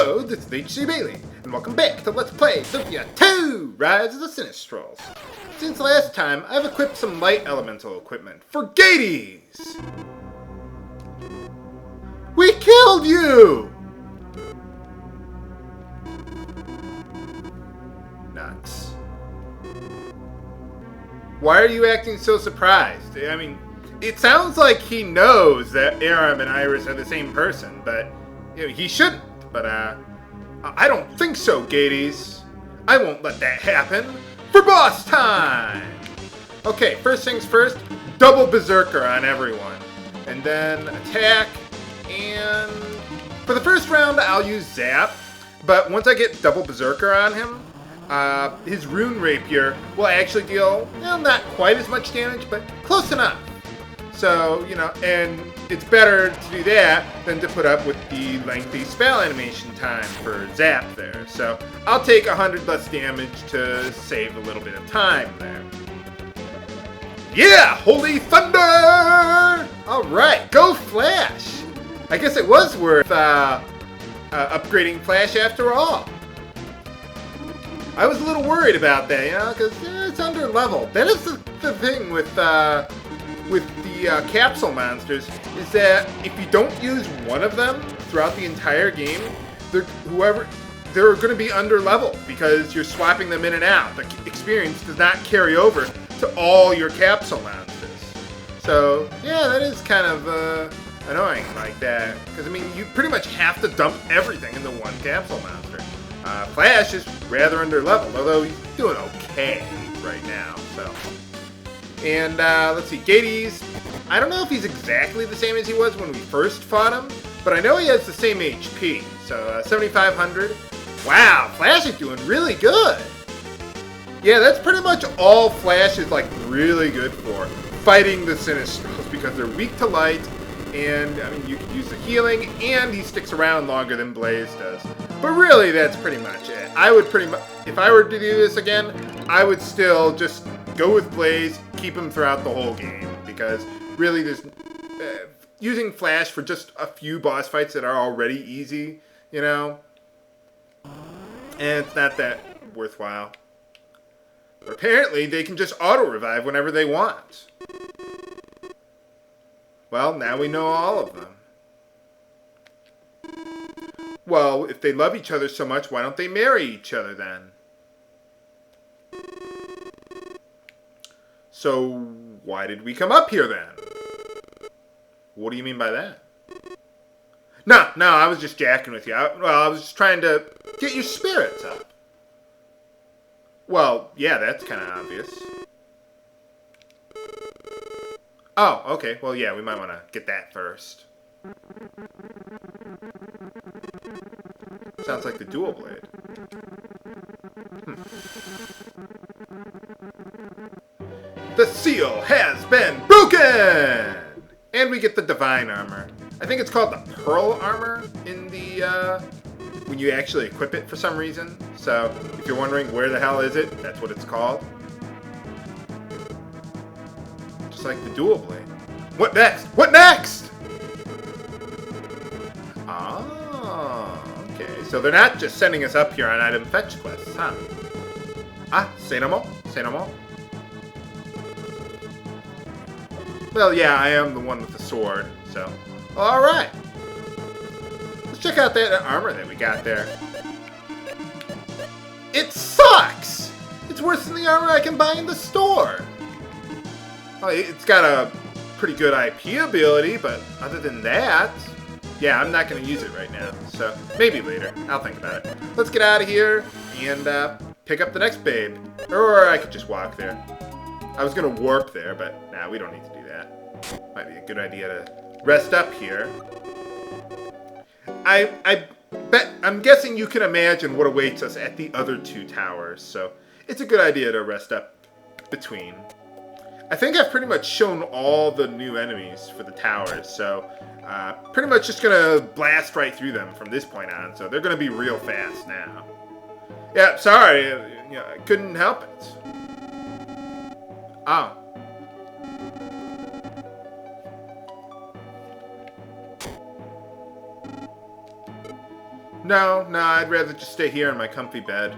Hello, this is H.C. Bailey, and welcome back to Let's Play Lufia 2! Rise of the Sinistrals. Since last time, I've equipped some light elemental equipment for Gades! We killed you! Nuts. Why are you acting so surprised? I mean, it sounds like he knows that Aram and Iris are the same person, but you know, he shouldn't. But, I don't think so, Gades. I won't let that happen. For boss time! Okay, first things first, double Beserker on everyone. And then attack, and for the first round, I'll use Zap. But once I get double Beserker on him, his Rune Rapier will actually deal, not quite as much damage, but close enough. So, and it's better to do that than to put up with the lengthy spell animation time for Zap there. So I'll take 100 less damage to save a little bit of time there. Yeah! Holy Thunder! Alright, go Flash! I guess it was worth upgrading Flash after all. I was a little worried about that, because it's under leveled. That is the thing with the capsule monsters, is that if you don't use one of them throughout the entire game, they're going to be under leveled because you're swapping them in and out. The experience does not carry over to all your capsule monsters. So yeah, that is kind of annoying like that, because I mean you pretty much have to dump everything into one capsule monster. Flash is rather under leveled, although he's doing okay right now. So. And let's see, Gades, I don't know if he's exactly the same as he was when we first fought him, but I know he has the same HP, so 7,500. Wow, Flash is doing really good. Yeah, that's pretty much all Flash is really good for, fighting the Sinistrals, because they're weak to light, and I mean you can use the healing, and he sticks around longer than Blaze does. But really, that's pretty much it. I would if I were to do this again, I would still just go with Blaze, keep him throughout the whole game, because really there's using Flash for just a few boss fights that are already easy, and it's not that worthwhile. But apparently they can just auto-revive whenever they want. Well, now we know all of them. Well, if they love each other so much, why don't they marry each other then? So, why did we come up here then? What do you mean by that? No, I was just jacking with you. I was just trying to get your spirits up. Well, yeah, that's kind of obvious. Oh, okay. Well, yeah, we might want to get that first. Sounds like the dual blade. The seal has been broken! And we get the divine armor. I think it's called the pearl armor in the, when you actually equip it for some reason. So, if you're wondering where the hell is it, that's what it's called. Just like the dual blade. What next? What next? Oh, okay. So they're not just sending us up here on item fetch quests, huh? Ah, say no more. Say no more. Well, yeah, I am the one with the sword, so. Alright. Let's check out that armor that we got there. It sucks! It's worse than the armor I can buy in the store. Well, it's got a pretty good IP ability, but other than that, yeah, I'm not going to use it right now. So, maybe later. I'll think about it. Let's get out of here and pick up the next babe. Or I could just walk there. I was going to warp there, but nah, we don't need to do that. Might be a good idea to rest up here. I'm guessing you can imagine what awaits us at the other two towers, so it's a good idea to rest up between. I think I've pretty much shown all the new enemies for the towers, so pretty much just gonna blast right through them from this point on, so they're gonna be real fast now. Yeah, sorry, I couldn't help it. Oh. No, I'd rather just stay here in my comfy bed.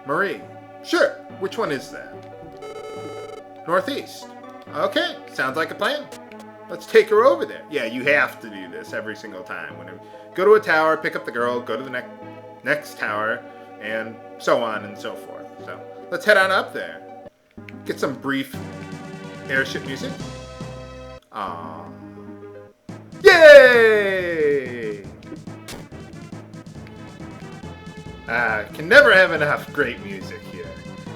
Marie. Sure, which one is that? Northeast. Okay, sounds like a plan. Let's take her over there. Yeah, you have to do this every single time. Whenever go to a tower, pick up the girl, go to the next tower, and so on and so forth. So let's head on up there. Get some brief airship music. Aww. Yay! Can never have enough great music here.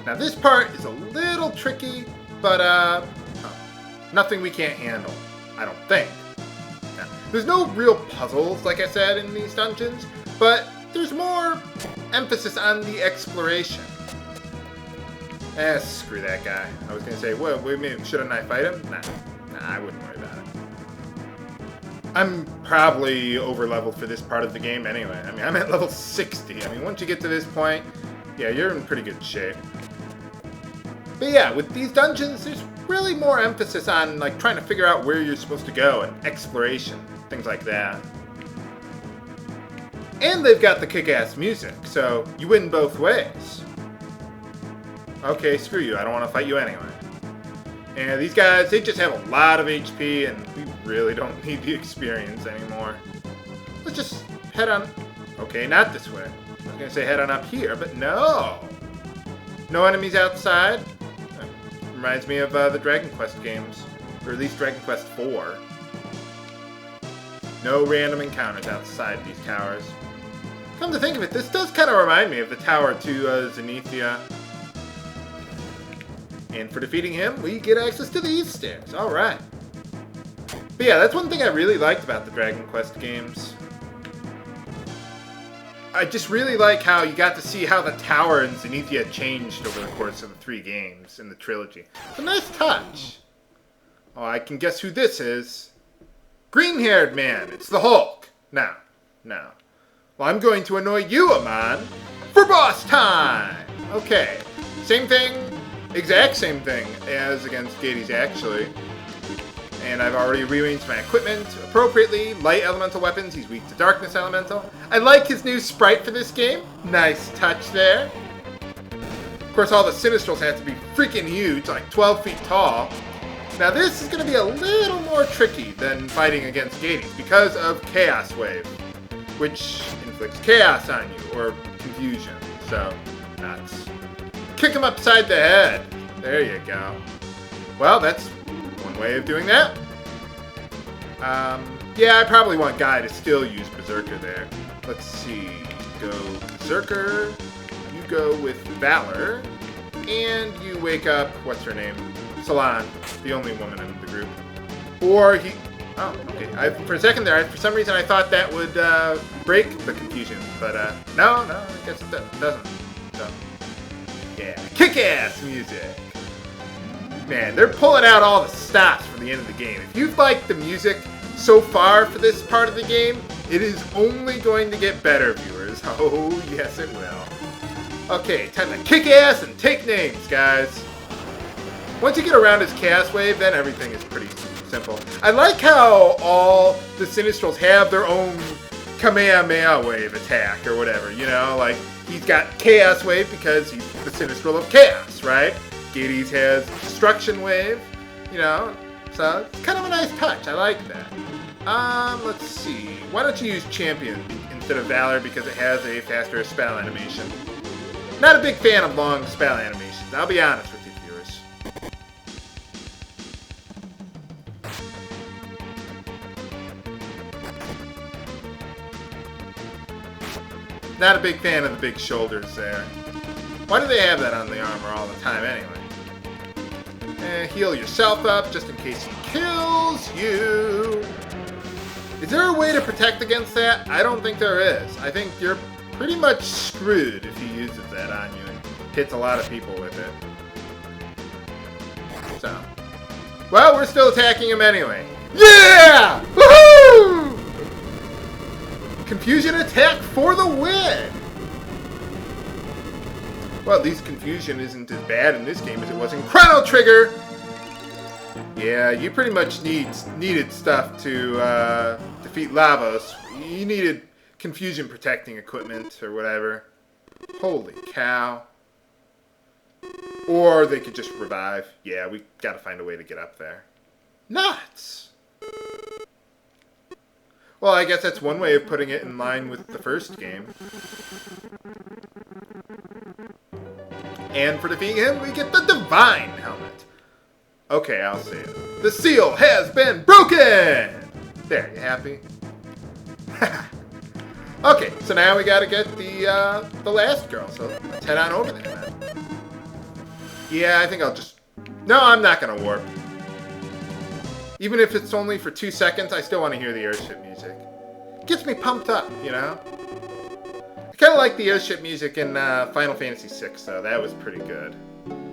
Now this part is a little tricky, but nothing we can't handle, I don't think. Now, there's no real puzzles, like I said, in these dungeons, but there's more emphasis on the exploration. Screw that guy. I was gonna say, what, shouldn't I fight him? Nah, I wouldn't worry about it. I'm probably over-leveled for this part of the game anyway. I mean, I'm at level 60. I mean, once you get to this point, yeah, you're in pretty good shape. But yeah, with these dungeons, there's really more emphasis on, like, trying to figure out where you're supposed to go and exploration, things like that. And they've got the kick-ass music, so you win both ways. Okay, screw you. I don't want to fight you anyway. And these guys, they just have a lot of HP, and we really don't need the experience anymore. Let's just head on... Okay, not this way. I was going to say head on up here, but no! No enemies outside? Reminds me of the Dragon Quest games. Or at least Dragon Quest 4. No random encounters outside these towers. Come to think of it, this does kind of remind me of the tower to Zenithia. And for defeating him, we get access to these stairs. Alright. But yeah, that's one thing I really liked about the Dragon Quest games. I just really like how you got to see how the tower in Zenithia changed over the course of the 3 games in the trilogy. It's a nice touch. Oh, I can guess who this is. Green-haired man. It's the Hulk. No. Well, I'm going to annoy you, Amon, for boss time! Okay. Same thing. Exact same thing as against Gades, actually. And I've already rearranged my equipment appropriately. Light elemental weapons, he's weak to darkness elemental. I like his new sprite for this game. Nice touch there. Of course, all the Sinistrals have to be freaking huge, like 12 feet tall. Now this is going to be a little more tricky than fighting against Gades because of Chaos Wave, which inflicts chaos on you, or confusion. So, nuts. Kick him upside the head. There you go. Well, that's one way of doing that. Yeah, I probably want Guy to still use Beserker there. Let's see. Go Beserker. You go with Valor. And you wake up, what's her name? Salon, the only woman in the group. Or he... Oh, okay. For a second there, for some reason I thought that would break the confusion. But no, I guess it doesn't. So... Yeah, kick-ass music. Man, they're pulling out all the stops for the end of the game. If you've liked the music so far for this part of the game, it is only going to get better, viewers. Oh, yes it will. Okay, time to kick ass and take names, guys. Once you get around his Chaos Wave, then everything is pretty simple. I like how all the Sinistrals have their own Kamehameha Wave attack or whatever, you know? Like, he's got Chaos Wave because he's the Sinistral of Chaos, right? Gades has Destruction Wave, you know? So, it's kind of a nice touch. I like that. Let's see. Why don't you use Champion instead of Valor because it has a faster spell animation? Not a big fan of long spell animations, I'll be honest with you, viewers. Not a big fan of the big shoulders there. Why do they have that on the armor all the time anyway? Heal yourself up just in case he kills you. Is there a way to protect against that? I don't think there is. I think you're pretty much screwed if he uses that on you and hits a lot of people with it. So. Well, we're still attacking him anyway. Yeah! Woohoo! Confusion attack for the win! Well, at least confusion isn't as bad in this game as it was in Chrono Trigger! Yeah, you pretty much needed stuff to defeat Lavos. You needed confusion protecting equipment or whatever. Holy cow. Or they could just revive. Yeah, we gotta find a way to get up there. Nuts! Well, I guess that's one way of putting it in line with the first game. And for defeating him, we get the Divine Helmet. Okay, I'll say it. The seal has been broken! There, you happy? Okay, so now we gotta get the last girl, so let's head on over there, man. Yeah, I think I'll just... No, I'm not gonna warp. Even if it's only for 2 seconds, I still want to hear the airship music. It gets me pumped up, you know? I kind of like the airship music in Final Fantasy VI, though. That was pretty good.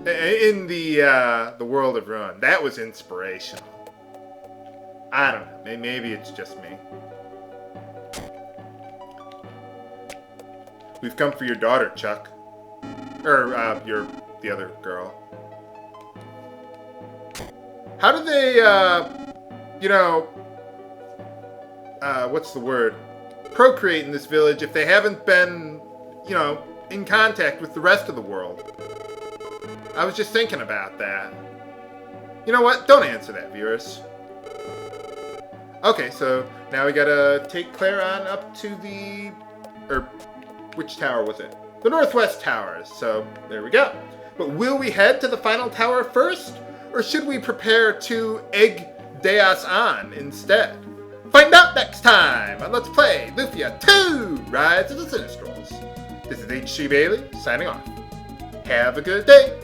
In the World of Ruin, that was inspirational. I don't know. Maybe it's just me. We've come for your daughter, Chuck. Or, the other girl. How do they, what's the word? Procreate in this village if they haven't been, in contact with the rest of the world? I was just thinking about that. You know what? Don't answer that, viewers. Okay, so now we gotta take Claire on up to the... which tower was it? The Northwest Towers. So, there we go. But will we head to the final tower first? Or should we prepare to egg Deus on instead? Find out next time on Let's Play Lufia 2 Rise of the Sinistrals. This is H.C. Bailey signing off. Have a good day.